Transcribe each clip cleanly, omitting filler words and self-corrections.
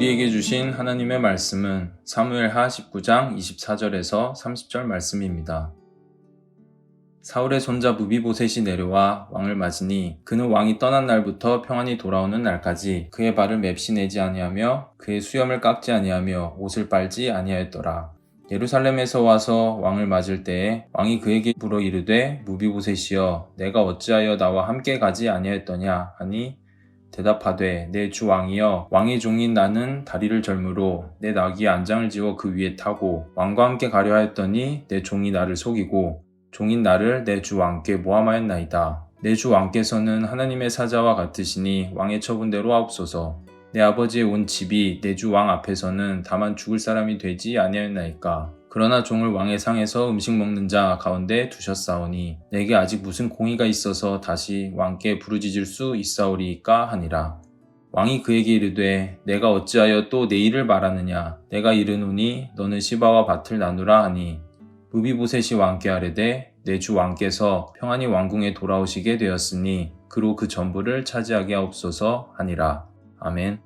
우리에게 주신 하나님의 말씀은 사무엘하 19장 24절에서 30절 말씀입니다. 사울의 손자 무비보셋이 내려와 왕을 맞으니 그는 왕이 떠난 날부터 평안히 돌아오는 날까지 그의 발을 맵시 내지 아니하며 그의 수염을 깎지 아니하며 옷을 빨지 아니하였더라. 예루살렘에서 와서 왕을 맞을 때에 왕이 그에게 물어 이르되 무비보셋이여 내가 어찌하여 나와 함께 가지 아니하였더냐 하니 대답하되 내 주 왕이여 왕의 종인 나는 다리를 절므로 내 나귀에 안장을 지워 그 위에 타고 왕과 함께 가려 하였더니 내 종이 나를 속이고 종인 나를 내 주 왕께 모함하였나이다. 내 주 왕께서는 하나님의 사자와 같으시니 왕의 처분대로 하옵소서. 내 아버지의 온 집이 내 주 왕 앞에서는 다만 죽을 사람이 되지 아니하였나이까. 그러나 종을 왕의 상에서 음식 먹는 자 가운데 두셨사오니 내게 아직 무슨 공의가 있어서 다시 왕께 부르짖을 수 있사오리이까 하니라. 왕이 그에게 이르되 내가 어찌하여 또 내 일을 말하느냐. 내가 이르노니 너는 시바와 밭을 나누라 하니 무비보셋이 왕께 아뢰되 내 주 왕께서 평안히 왕궁에 돌아오시게 되었으니 그로 그 전부를 차지하게 하옵소서 하니라. 아멘.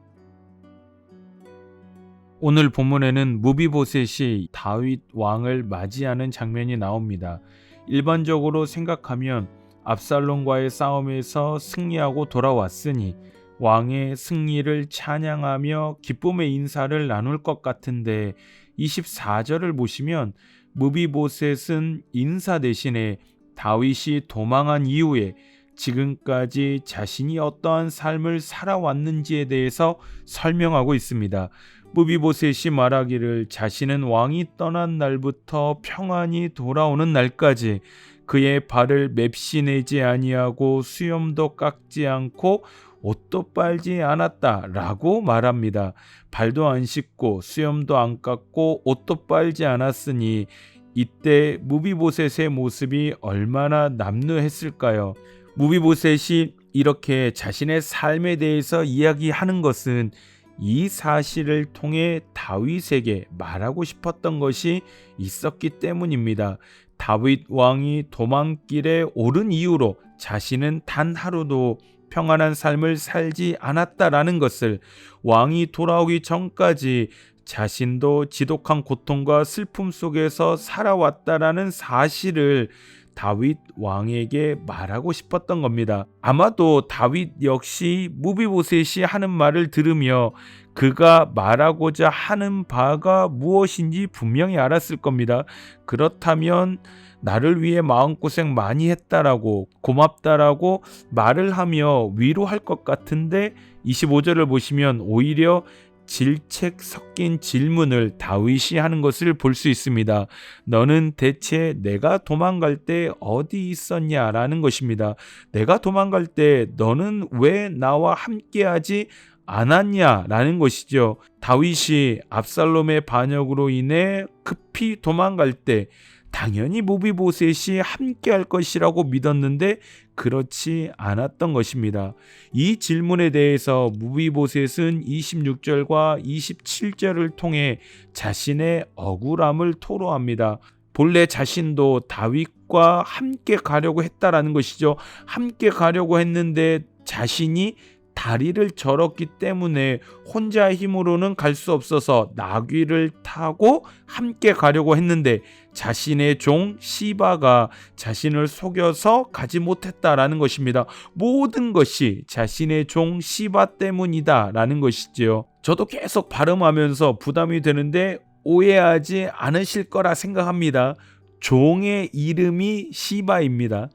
오늘 본문에는 무비보셋이 다윗 왕을 맞이하는 장면이 나옵니다. 일반적으로 생각하면 압살롬과의 싸움에서 승리하고 돌아왔으니 왕의 승리를 찬양하며 기쁨의 인사를 나눌 것 같은데 24절을 보시면 무비보셋은 인사 대신에 다윗이 도망한 이후에 지금까지 자신이 어떠한 삶을 살아왔는지에 대해서 설명하고 있습니다. 무비보셋이 말하기를 자신은 왕이 떠난 날부터 평안히 돌아오는 날까지 그의 발을 맵시 내지 아니하고 수염도 깎지 않고 옷도 빨지 않았다 라고 말합니다. 발도 안 씻고 수염도 안 깎고 옷도 빨지 않았으니 이때 무비보셋의 모습이 얼마나 남루했을까요? 무비보셋이 이렇게 자신의 삶에 대해서 이야기하는 것은 이 사실을 통해 다윗에게 말하고 싶었던 것이 있었기 때문입니다. 다윗 왕이 도망길에 오른 이후로 자신은 단 하루도 평안한 삶을 살지 않았다라는 것을, 왕이 돌아오기 전까지 자신도 지독한 고통과 슬픔 속에서 살아왔다라는 사실을 다윗 왕에게 말하고 싶었던 겁니다. 아마도 다윗 역시 무비보셋이 하는 말을 들으며 그가 말하고자 하는 바가 무엇인지 분명히 알았을 겁니다. 그렇다면 나를 위해 마음고생 많이 했다라고, 고맙다라고 말을 하며 위로할 것 같은데 25절을 보시면 오히려 질책 섞인 질문을 다윗이 하는 것을 볼 수 있습니다. 너는 대체 내가 도망갈 때 어디 있었냐라는 것입니다. 내가 도망갈 때 너는 왜 나와 함께하지 않았냐라는 것이죠. 다윗이 압살롬의 반역으로 인해 급히 도망갈 때 당연히 무비보셋이 함께할 것이라고 믿었는데 그렇지 않았던 것입니다. 이 질문에 대해서 무비보셋은 26절과 27절을 통해 자신의 억울함을 토로합니다. 본래 자신도 다윗과 함께 가려고 했다라는 것이죠. 함께 가려고 했는데 자신이 다리를 절었기 때문에 혼자 힘으로는 갈 수 없어서 나귀를 타고 함께 가려고 했는데 자신의 종 시바가 자신을 속여서 가지 못했다라는 것입니다. 모든 것이 자신의 종 시바 때문이다라는 것이죠. 저도 계속 발음하면서 부담이 되는데 오해하지 않으실 거라 생각합니다. 종의 이름이 시바입니다.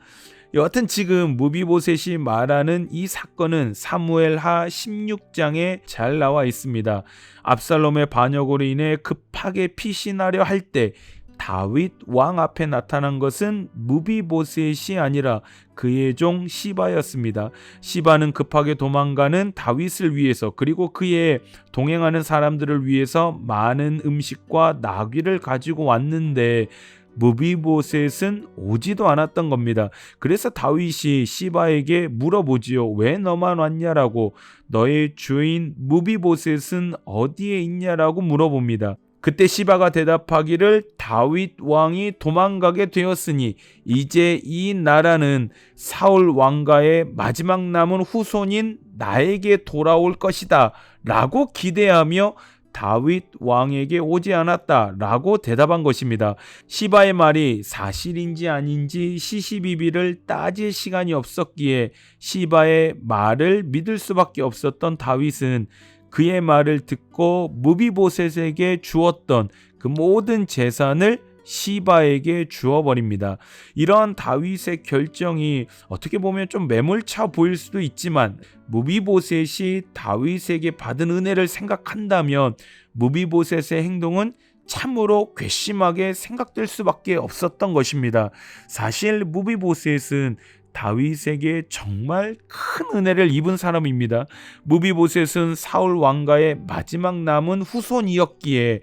여하튼 지금 무비보셋이 말하는 이 사건은 사무엘하 16장에 잘 나와 있습니다. 압살롬의 반역으로 인해 급하게 피신하려 할 때 다윗 왕 앞에 나타난 것은 무비보셋이 아니라 그의 종 시바였습니다. 시바는 급하게 도망가는 다윗을 위해서, 그리고 그의 동행하는 사람들을 위해서 많은 음식과 나귀를 가지고 왔는데 무비보셋은 오지도 않았던 겁니다. 그래서 다윗이 시바에게 물어보지요. 왜 너만 왔냐라고, 너의 주인 무비보셋은 어디에 있냐라고 물어봅니다. 그때 시바가 대답하기를 다윗 왕이 도망가게 되었으니 이제 이 나라는 사울 왕가의 마지막 남은 후손인 나에게 돌아올 것이다 라고 기대하며 다윗 왕에게 오지 않았다 라고 대답한 것입니다. 시바의 말이 사실인지 아닌지 시시비비를 따질 시간이 없었기에 시바의 말을 믿을 수밖에 없었던 다윗은 그의 말을 듣고 무비보셋에게 주었던 그 모든 재산을 시바에게 주어버립니다. 이러한 다윗의 결정이 어떻게 보면 좀 매몰차 보일 수도 있지만 무비보셋이 다윗에게 받은 은혜를 생각한다면 무비보셋의 행동은 참으로 괘씸하게 생각될 수밖에 없었던 것입니다. 사실 무비보셋은 다윗에게 정말 큰 은혜를 입은 사람입니다. 무비보셋은 사울 왕가의 마지막 남은 후손이었기에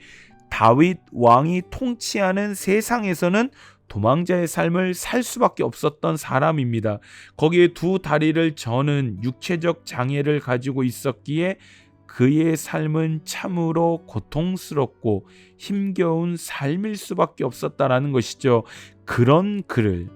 다윗 왕이 통치하는 세상에서는 도망자의 삶을 살 수밖에 없었던 사람입니다. 거기에 두 다리를 저는 육체적 장애를 가지고 있었기에 그의 삶은 참으로 고통스럽고 힘겨운 삶일 수밖에 없었다라는 것이죠. 그런 그를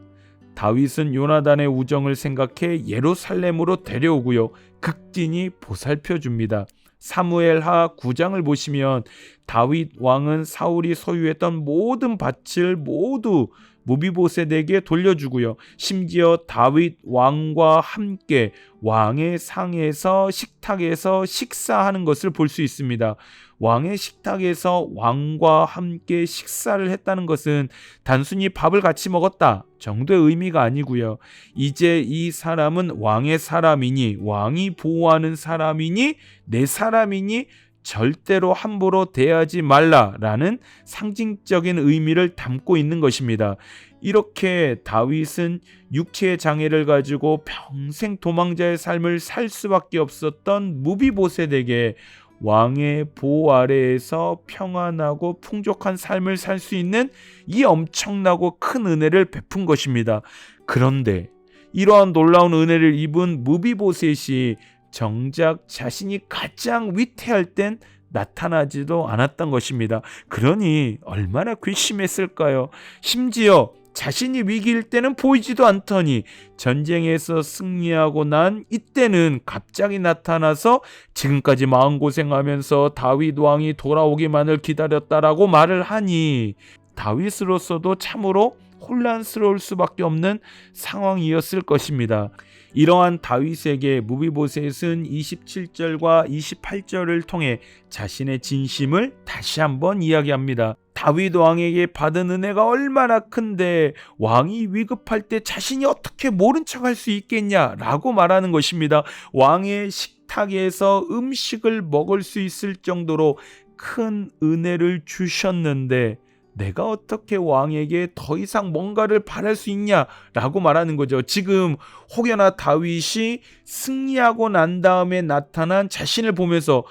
다윗은 요나단의 우정을 생각해 예루살렘으로 데려오고요. 극진히 보살펴 줍니다. 사무엘하 9장을 보시면 다윗 왕은 사울이 소유했던 모든 밭을 모두 무비보셋에게 돌려주고요. 심지어 다윗 왕과 함께 왕의 상에서 식탁에서 식사하는 것을 볼 수 있습니다. 왕의 식탁에서 왕과 함께 식사를 했다는 것은 단순히 밥을 같이 먹었다 정도의 의미가 아니고요. 이제 이 사람은 왕의 사람이니, 왕이 보호하는 사람이니, 내 사람이니 절대로 함부로 대하지 말라라는 상징적인 의미를 담고 있는 것입니다. 이렇게 다윗은 육체의 장애를 가지고 평생 도망자의 삶을 살 수밖에 없었던 무비보셋에게 왕의 보호 아래에서 평안하고 풍족한 삶을 살 수 있는 이 엄청나고 큰 은혜를 베푼 것입니다. 그런데 이러한 놀라운 은혜를 입은 무비보셋이 정작 자신이 가장 위태할 땐 나타나지도 않았던 것입니다. 그러니 얼마나 괘씸했을까요? 심지어 자신이 위기일 때는 보이지도 않더니 전쟁에서 승리하고 난 이때는 갑자기 나타나서 지금까지 마음고생하면서 다윗 왕이 돌아오기만을 기다렸다라고 말을 하니 다윗으로서도 참으로 혼란스러울 수밖에 없는 상황이었을 것입니다. 이러한 다윗에게 무비보셋은 27절과 28절을 통해 자신의 진심을 다시 한번 이야기합니다. 다윗 왕에게 받은 은혜가 얼마나 큰데 왕이 위급할 때 자신이 어떻게 모른 척할 수 있겠냐라고 말하는 것입니다. 왕의 식탁에서 음식을 먹을 수 있을 정도로 큰 은혜를 주셨는데 내가 어떻게 왕에게 더 이상 뭔가를 바랄 수 있냐라고 말하는 거죠. 지금 혹여나 다윗이 승리하고 난 다음에 나타난 자신을 보면서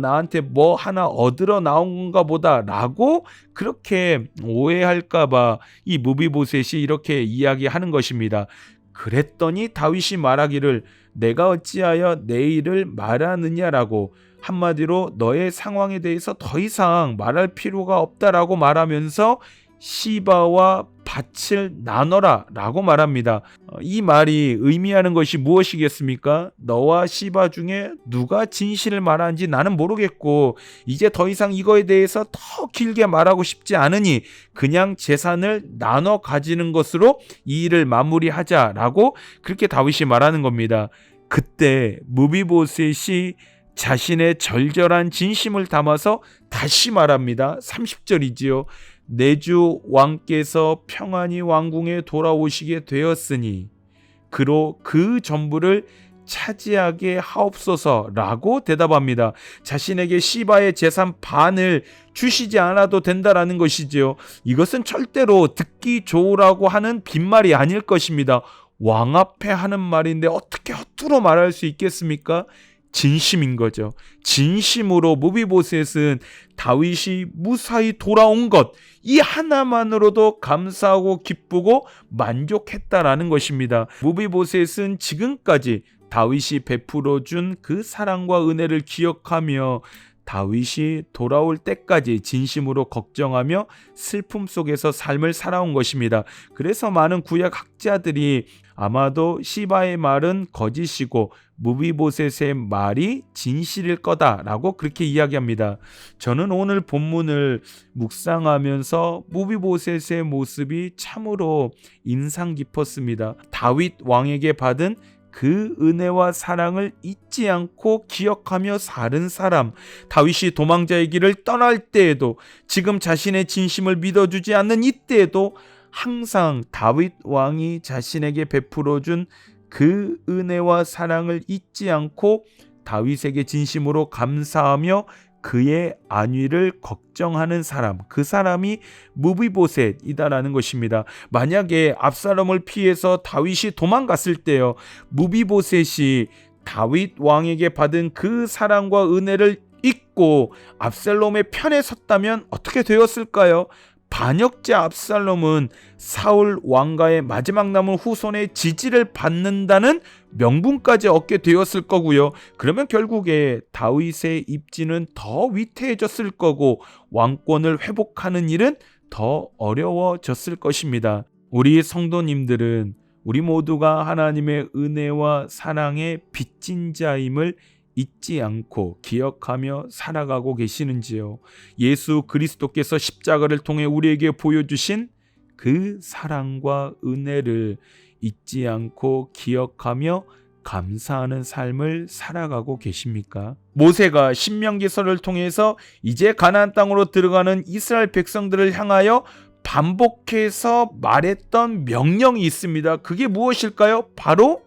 나한테 뭐 하나 얻으러 나온 건가 보다 라고 그렇게 오해할까 봐 이 무비보셋이 이렇게 이야기하는 것입니다. 그랬더니 다윗이 말하기를 내가 어찌하여 내 일을 말하느냐라고, 한마디로 너의 상황에 대해서 더 이상 말할 필요가 없다라고 말하면서 시바와 밭을 나눠라 라고 말합니다. 이 말이 의미하는 것이 무엇이겠습니까? 너와 시바 중에 누가 진실을 말하는지 나는 모르겠고 이제 더 이상 이거에 대해서 더 길게 말하고 싶지 않으니 그냥 재산을 나눠 가지는 것으로 이 일을 마무리하자라고 그렇게 다윗이 말하는 겁니다. 그때 무비보셋이 자신의 절절한 진심을 담아서 다시 말합니다. 30절이지요. 내 주 왕께서 평안히 왕궁에 돌아오시게 되었으니 그로 그 전부를 차지하게 하옵소서라고 대답합니다. 자신에게 시바의 재산 반을 주시지 않아도 된다라는 것이지요. 이것은 절대로 듣기 좋으라고 하는 빈말이 아닐 것입니다. 왕 앞에 하는 말인데 어떻게 헛투로 말할 수 있겠습니까? 진심인 거죠. 진심으로 무비보셋은 다윗이 무사히 돌아온 것, 이 하나만으로도 감사하고 기쁘고 만족했다라는 것입니다. 무비보셋은 지금까지 다윗이 베풀어 준 그 사랑과 은혜를 기억하며 다윗이 돌아올 때까지 진심으로 걱정하며 슬픔 속에서 삶을 살아온 것입니다. 그래서 많은 구약 학자들이 아마도 시바의 말은 거짓이고 무비보셋의 말이 진실일 거다라고 그렇게 이야기합니다. 저는 오늘 본문을 묵상하면서 무비보셋의 모습이 참으로 인상 깊었습니다. 다윗 왕에게 받은 그 은혜와 사랑을 잊지 않고 기억하며 사는 사람, 다윗이 도망자의 길을 떠날 때에도, 지금 자신의 진심을 믿어주지 않는 이때에도 항상 다윗 왕이 자신에게 베풀어준 그 은혜와 사랑을 잊지 않고 다윗에게 진심으로 감사하며 그의 안위를 걱정하는 사람, 그 사람이 무비보셋이다라는 것입니다. 만약에 압살롬을 피해서 다윗이 도망갔을 때요, 무비보셋이 다윗 왕에게 받은 그 사랑과 은혜를 잊고 압살롬의 편에 섰다면 어떻게 되었을까요? 반역자 압살롬은 사울 왕가의 마지막 남은 후손의 지지를 받는다는 명분까지 얻게 되었을 거고요. 그러면 결국에 다윗의 입지는 더 위태해졌을 거고 왕권을 회복하는 일은 더 어려워졌을 것입니다. 우리 성도님들은 우리 모두가 하나님의 은혜와 사랑의 빚진 자임을 잊지 않고 기억하며 살아가고 계시는지요? 예수 그리스도께서 십자가를 통해 우리에게 보여주신 그 사랑과 은혜를 잊지 않고 기억하며 감사하는 삶을 살아가고 계십니까? 모세가 신명기서를 통해서 이제 가나안 땅으로 들어가는 이스라엘 백성들을 향하여 반복해서 말했던 명령이 있습니다. 그게 무엇일까요? 바로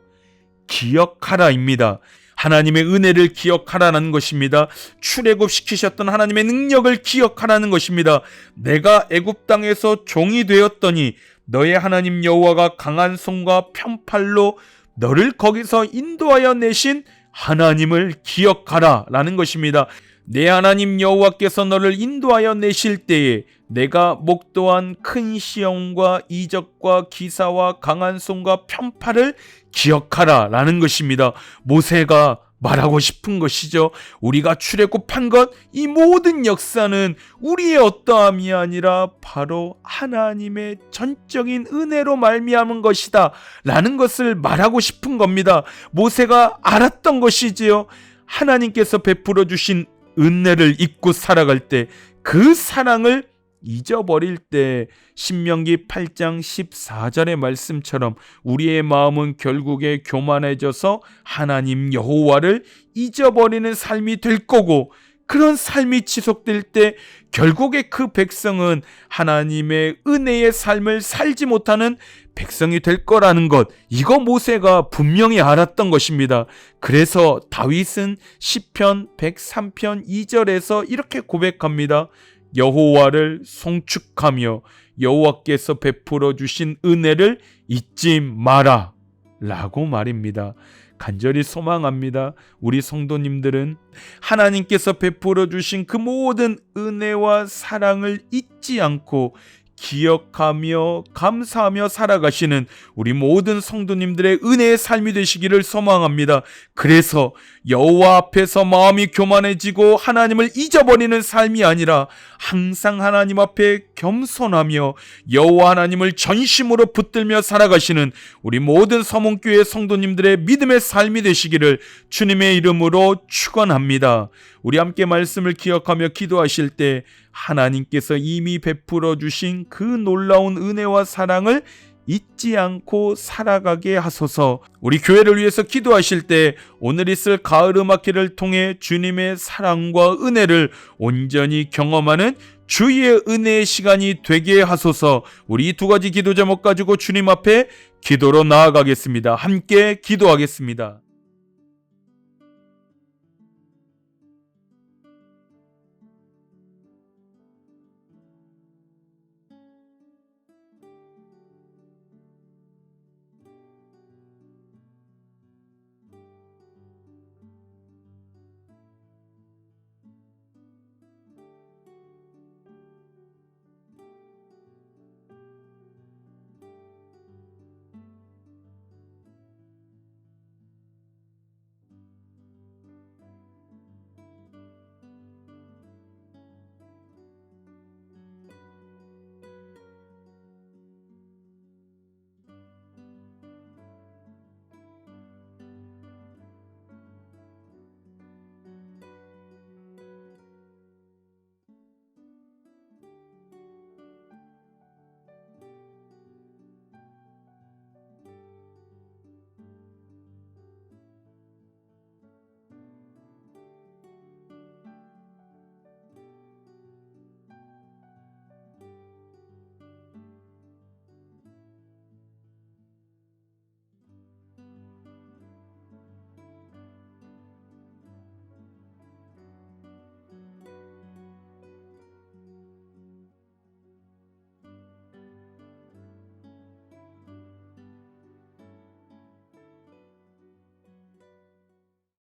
기억하라입니다. 하나님의 은혜를 기억하라는 것입니다. 출애굽시키셨던 하나님의 능력을 기억하라는 것입니다. 내가 애굽 땅에서 종이 되었더니 너의 하나님 여호와가 강한 손과 편팔로 너를 거기서 인도하여 내신 하나님을 기억하라 라는 것입니다. 내 하나님 여호와께서 너를 인도하여 내실 때에 내가 목도한 큰 시험과 이적과 기사와 강한 손과 편팔을 기억하라 라는 것입니다. 모세가 말하고 싶은 것이죠. 우리가 출애굽한 것, 이 모든 역사는 우리의 어떠함이 아니라 바로 하나님의 전적인 은혜로 말미암은 것이다 라는 것을 말하고 싶은 겁니다. 모세가 알았던 것이지요. 하나님께서 베풀어 주신 은혜를 잊고 살아갈 때, 그 사랑을 잊어버릴 때 신명기 8장 14절의 말씀처럼 우리의 마음은 결국에 교만해져서 하나님 여호와를 잊어버리는 삶이 될 거고, 그런 삶이 지속될 때 결국에 그 백성은 하나님의 은혜의 삶을 살지 못하는 백성이 될 거라는 것, 이거 모세가 분명히 알았던 것입니다. 그래서 다윗은 시편 103편 2절에서 이렇게 고백합니다. 여호와를 송축하며 여호와께서 베풀어 주신 은혜를 잊지 마라 라고 말입니다. 간절히 소망합니다. 우리 성도님들은 하나님께서 베풀어 주신 그 모든 은혜와 사랑을 잊지 않고 기억하며 감사하며 살아가시는 우리 모든 성도님들의 은혜의 삶이 되시기를 소망합니다. 그래서 여호와 앞에서 마음이 교만해지고 하나님을 잊어버리는 삶이 아니라 항상 하나님 앞에 겸손하며 여호와 하나님을 전심으로 붙들며 살아가시는 우리 모든 서문교회 성도님들의 믿음의 삶이 되시기를 주님의 이름으로 축원합니다. 우리 함께 말씀을 기억하며 기도하실 때 하나님께서 이미 베풀어 주신 그 놀라운 은혜와 사랑을 잊지 않고 살아가게 하소서. 우리 교회를 위해서 기도하실 때 오늘 있을 가을 음악회를 통해 주님의 사랑과 은혜를 온전히 경험하는 주의 은혜의 시간이 되게 하소서. 우리 이 두 가지 기도 제목 가지고 주님 앞에 기도로 나아가겠습니다. 함께 기도하겠습니다.